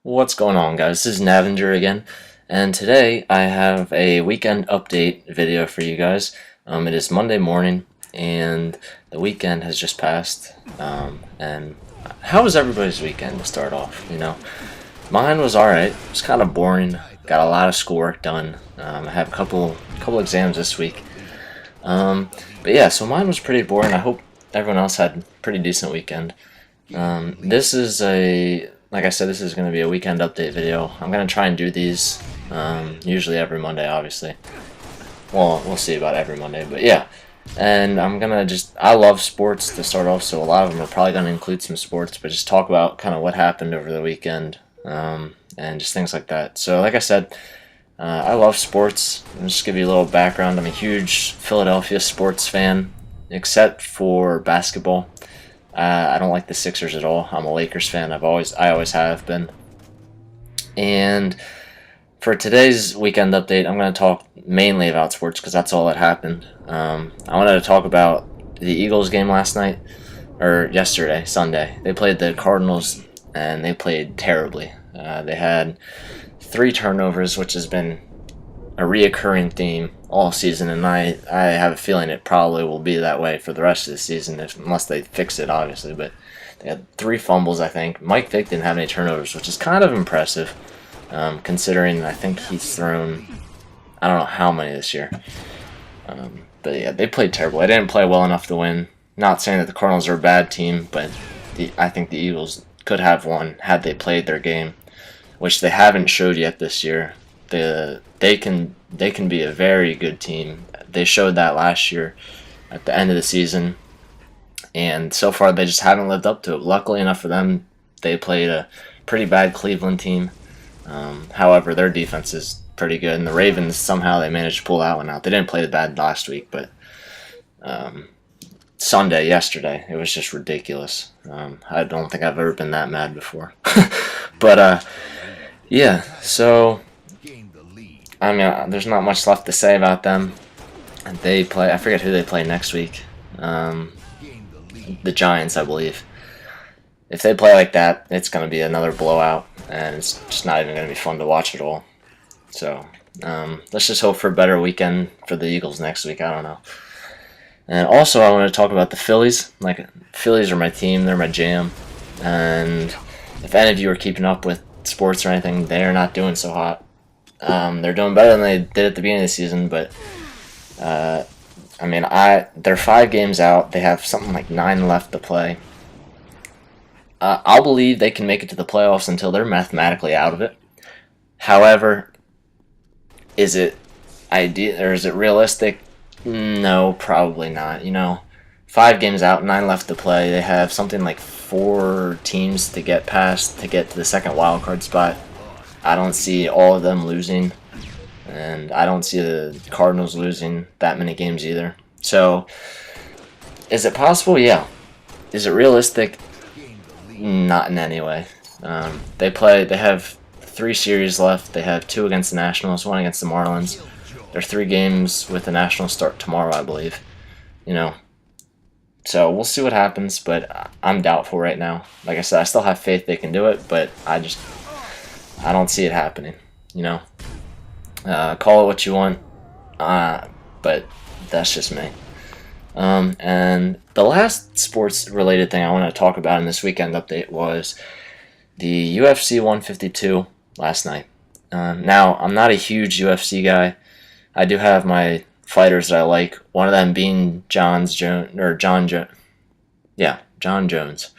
What's going on, guys? This is iNavingeR again, and today I have a weekend update video for you guys. It is Monday morning, and the weekend has just passed. And how was everybody's weekend to start off? Mine was alright. It was kind of boring. Got a lot of schoolwork done. I have a couple exams this week. But yeah, so mine was pretty boring. I hope everyone else had a pretty decent weekend. This is like I said, this is going to be a weekend update video. I'm going to try and do these usually every Monday, obviously. Well, we'll see about every Monday, but yeah. And I'm going to I love sports to start off, so a lot of them are probably going to include some sports, but just talk about kind of what happened over the weekend and just things like that. So like I said, I love sports. I'll just give you a little background. I'm a huge Philadelphia sports fan, except for basketball. I don't like the Sixers at all. I'm a Lakers fan. I always have been. And for today's weekend update, I'm going to talk mainly about sports because that's all that happened. I wanted to talk about the Eagles game last night, or yesterday, Sunday. They played the Cardinals, and they played terribly. They had 3 turnovers, which has been a reoccurring theme all season, and I have a feeling it probably will be that way for the rest of the season, unless they fix it, obviously. But they had 3 fumbles, I think. Mike Vick didn't have any turnovers, which is kind of impressive, considering I think he's thrown, I don't know how many this year. But yeah, they played terrible. They didn't play well enough to win. Not saying that the Cardinals are a bad team, but I think the Eagles could have won had they played their game, which they haven't showed yet this year. They can be a very good team. They showed that last year at the end of the season, and so far they just haven't lived up to it. Luckily enough for them, they played a pretty bad Cleveland team. However, their defense is pretty good, and the Ravens, somehow they managed to pull that one out. They didn't play bad last week, but yesterday, it was just ridiculous. I don't think I've ever been that mad before. But yeah, so I mean, there's not much left to say about them. They play, I forget who they play next week. The Giants, I believe. If they play like that, it's going to be another blowout, and it's just not even going to be fun to watch at all. So, let's just hope for a better weekend for the Eagles next week. I don't know. And also, I want to talk about the Phillies. Phillies are my team. They're my jam. And if any of you are keeping up with sports or anything, they are not doing so hot. They're doing better than they did at the beginning of the season, but I mean, they're 5 games out. They have something like 9 left to play. I'll believe they can make it to the playoffs until they're mathematically out of it. However, is it ideal or is it realistic? No, probably not. 5 games out, 9 left to play. They have something like 4 teams to get past to get to the second wild card spot. I don't see all of them losing, and I don't see the Cardinals losing that many games either. So, is it possible? Yeah. Is it realistic? Not in any way. They have 3 series left. They have 2 against the Nationals, 1 against the Marlins. There's 3 games with the Nationals start tomorrow, I believe. So we'll see what happens, but I'm doubtful right now. Like I said, I still have faith they can do it, but I don't see it happening, Call it what you want, but that's just me. And the last sports-related thing I want to talk about in this weekend update was the UFC 152 last night. Now, I'm not a huge UFC guy. I do have my fighters that I like, one of them being John Jones. Yeah, John Jones.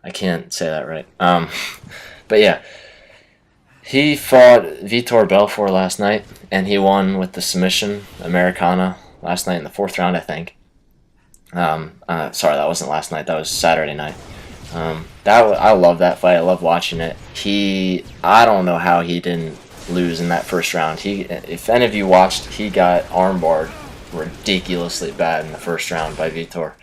I can't say that right. But yeah. He fought Vitor Belfort last night, and he won with the submission, Americana, last night in the 4th round, I think. Sorry, that wasn't last night. That was Saturday night. I love that fight. I love watching it. I don't know how he didn't lose in that first round. If any of you watched, he got armbarred ridiculously bad in the first round by Vitor,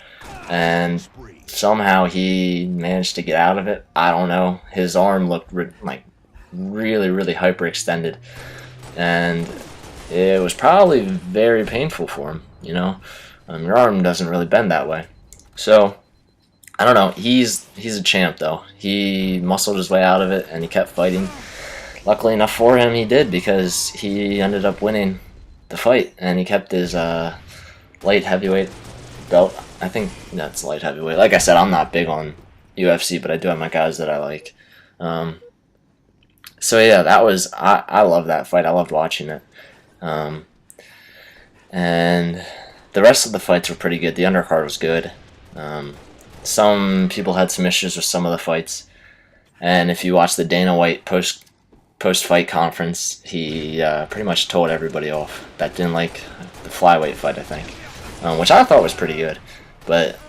and somehow he managed to get out of it. I don't know. His arm looked really, really hyperextended, and it was probably very painful for him. Your arm doesn't really bend that way. So I don't know. He's a champ though. He muscled his way out of it and he kept fighting. Luckily enough for him, he did, because he ended up winning the fight and he kept his light heavyweight belt. I think that's light heavyweight. Like I said, I'm not big on UFC, but I do have my guys that I like. Um, so yeah, that was I love that fight. I loved watching it. Um, and the rest of the fights were pretty good. The undercard was good. Some people had some issues with some of the fights, and if you watch the Dana White post fight conference, he pretty much told everybody off that didn't like the flyweight fight, I think, which I thought was pretty good. But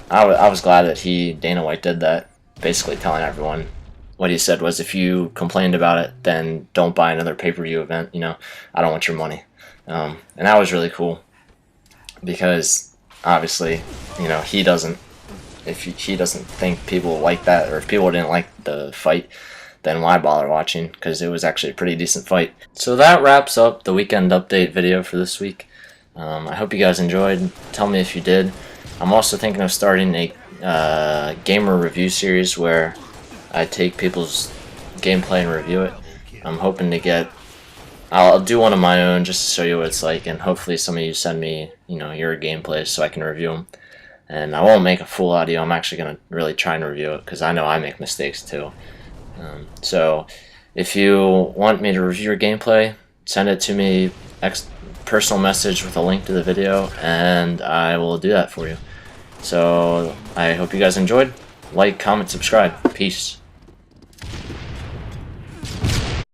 I was glad that Dana White did that, basically telling everyone what he said was, if you complained about it, then don't buy another pay-per-view event. I don't want your money. And that was really cool, because obviously, he doesn't. If he doesn't think people like that, or if people didn't like the fight, then why bother watching? Because it was actually a pretty decent fight. So that wraps up the weekend update video for this week. I hope you guys enjoyed. Tell me if you did. I'm also thinking of starting a gamer review series where I take people's gameplay and review it. I'm hoping to get... I'll do one of my own just to show you what it's like, and hopefully some of you send me, your gameplays so I can review them. And I won't make a full audio. I'm actually going to really try and review it, because I know I make mistakes too. So if you want me to review your gameplay, send it to me, personal message with a link to the video, and I will do that for you. So I hope you guys enjoyed. Like, comment, subscribe. Peace.